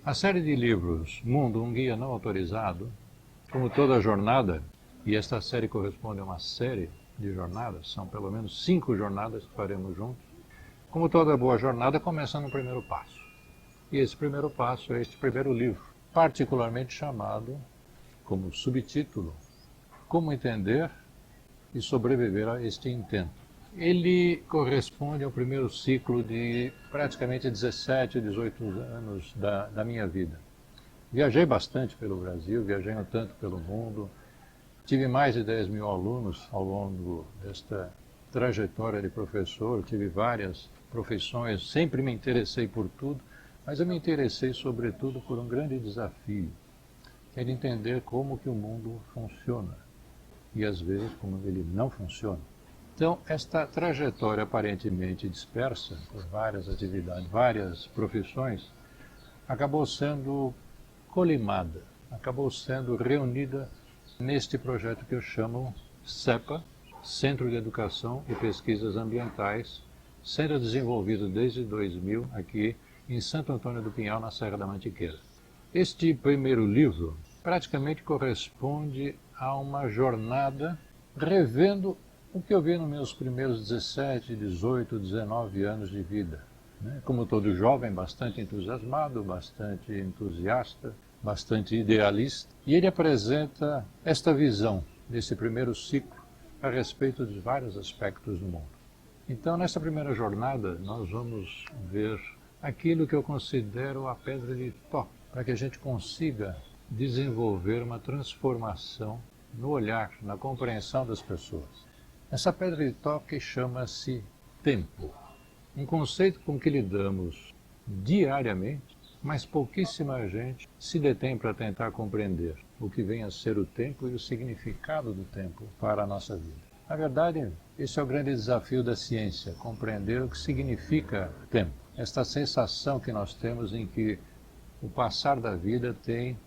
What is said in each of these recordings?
A série de livros Mundo, um guia não autorizado, como toda jornada, e esta série corresponde a uma série de jornadas, são pelo menos 5 jornadas que faremos juntos, como toda boa jornada começa no primeiro passo. E esse primeiro passo é este primeiro livro, particularmente chamado, como subtítulo, Como Entender e Sobreviver a este Intento. Ele corresponde ao primeiro ciclo de praticamente 17, 18 anos da minha vida. Viajei bastante pelo Brasil, viajei um tanto pelo mundo, tive mais de 10 mil alunos ao longo desta trajetória de professor, tive várias profissões, sempre me interessei por tudo, mas eu me interessei sobretudo por um grande desafio, que é de entender como que o mundo funciona e às vezes como ele não funciona. Então, esta trajetória aparentemente dispersa por várias atividades, várias profissões, acabou sendo colimada, acabou sendo reunida neste projeto que eu chamo CEPA, Centro de Educação e Pesquisas Ambientais, sendo desenvolvido desde 2000 aqui em Santo Antônio do Pinhal, na Serra da Mantiqueira. Este primeiro livro praticamente corresponde a uma jornada revendo o que eu vi nos meus primeiros 17, 18, 19 anos de vida. Como todo jovem, bastante entusiasmado, bastante entusiasta, bastante idealista. E ele apresenta esta visão desse primeiro ciclo a respeito de vários aspectos do mundo. Então, nessa primeira jornada, nós vamos ver aquilo que eu considero a pedra de toque, para que a gente consiga desenvolver uma transformação no olhar, na compreensão das pessoas. Essa pedra de toque chama-se tempo, um conceito com que lidamos diariamente, mas pouquíssima gente se detém para tentar compreender o que vem a ser o tempo e o significado do tempo para a nossa vida. Na verdade, esse é o grande desafio da ciência, compreender o que significa tempo. Esta sensação que nós temos em que o passar da vida tem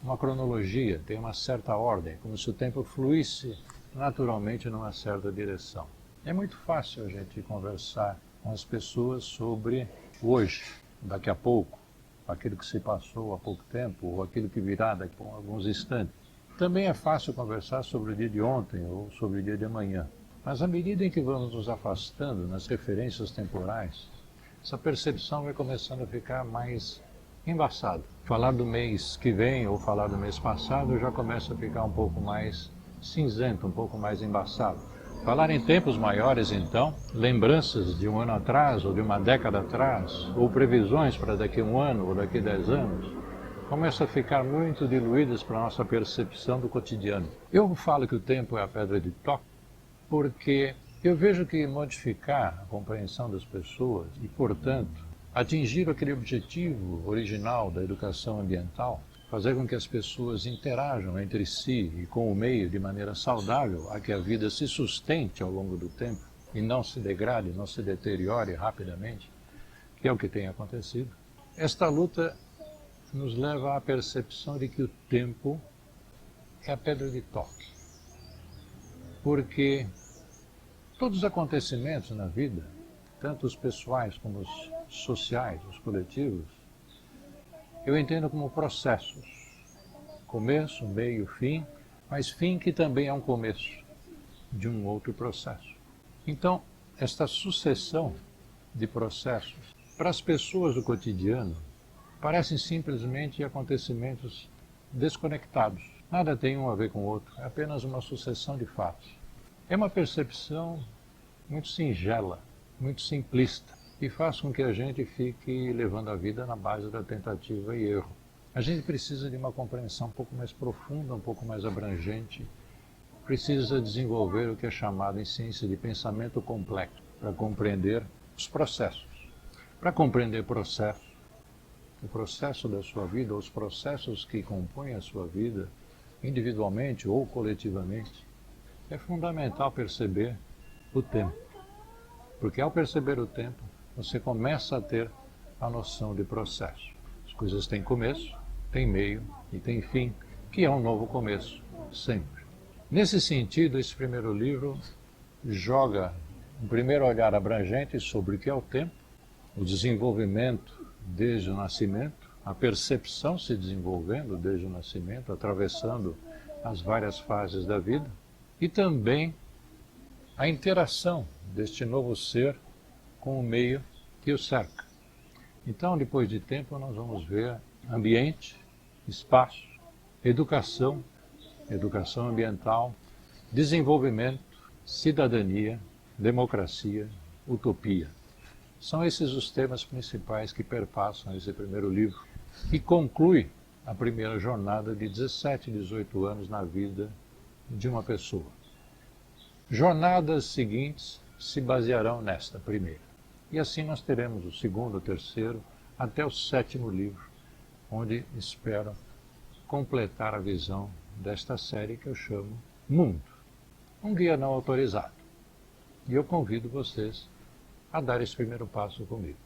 uma cronologia, tem uma certa ordem, como se o tempo fluísse naturalmente numa certa direção. É muito fácil a gente conversar com as pessoas sobre hoje, daqui a pouco, aquilo que se passou há pouco tempo, ou aquilo que virá daqui a alguns instantes. Também é fácil conversar sobre o dia de ontem ou sobre o dia de amanhã. Mas à medida em que vamos nos afastando nas referências temporais, essa percepção vai começando a ficar mais embaçada. Falar do mês que vem ou falar do mês passado já começa a ficar um pouco mais cinzento, um pouco mais embaçado. Falar em tempos maiores, então, lembranças de um ano atrás, ou de uma década atrás, ou previsões para daqui a um ano, ou daqui a 10 anos, começam a ficar muito diluídas para a nossa percepção do cotidiano. Eu falo que o tempo é a pedra de toque, porque eu vejo que modificar a compreensão das pessoas e, portanto, atingir aquele objetivo original da educação ambiental, fazer com que as pessoas interajam entre si e com o meio de maneira saudável, a que a vida se sustente ao longo do tempo e não se degrade, não se deteriore rapidamente, que é o que tem acontecido. Esta luta nos leva à percepção de que o tempo é a pedra de toque. Porque todos os acontecimentos na vida, tanto os pessoais como os sociais, os coletivos, eu entendo como processos, começo, meio, fim, mas fim que também é um começo de um outro processo. Então, esta sucessão de processos, para as pessoas do cotidiano, parecem simplesmente acontecimentos desconectados. Nada tem um a ver com o outro, é apenas uma sucessão de fatos. É uma percepção muito singela, muito simplista, e faz com que a gente fique levando a vida na base da tentativa e erro. A gente precisa de uma compreensão um pouco mais profunda, um pouco mais abrangente, precisa desenvolver o que é chamado em ciência de pensamento complexo, para compreender os processos. Para compreender processos, o processo da sua vida, ou os processos que compõem a sua vida, individualmente ou coletivamente, é fundamental perceber o tempo. Porque ao perceber o tempo, você começa a ter a noção de processo. As coisas têm começo, têm meio e têm fim, que é um novo começo, sempre. Nesse sentido, esse primeiro livro joga um primeiro olhar abrangente sobre o que é o tempo, o desenvolvimento desde o nascimento, a percepção se desenvolvendo desde o nascimento, atravessando as várias fases da vida, e também a interação deste novo ser com o meio que o cerca. Então, depois de tempo, nós vamos ver ambiente, espaço, educação, educação ambiental, desenvolvimento, cidadania, democracia, utopia. São esses os temas principais que perpassam esse primeiro livro, que conclui a primeira jornada de 17, 18 anos na vida de uma pessoa. Jornadas seguintes se basearão nesta primeira. E assim nós teremos o segundo, o terceiro, até o sétimo livro, onde espero completar a visão desta série que eu chamo Mundo, um guia não autorizado. E eu convido vocês a dar esse primeiro passo comigo.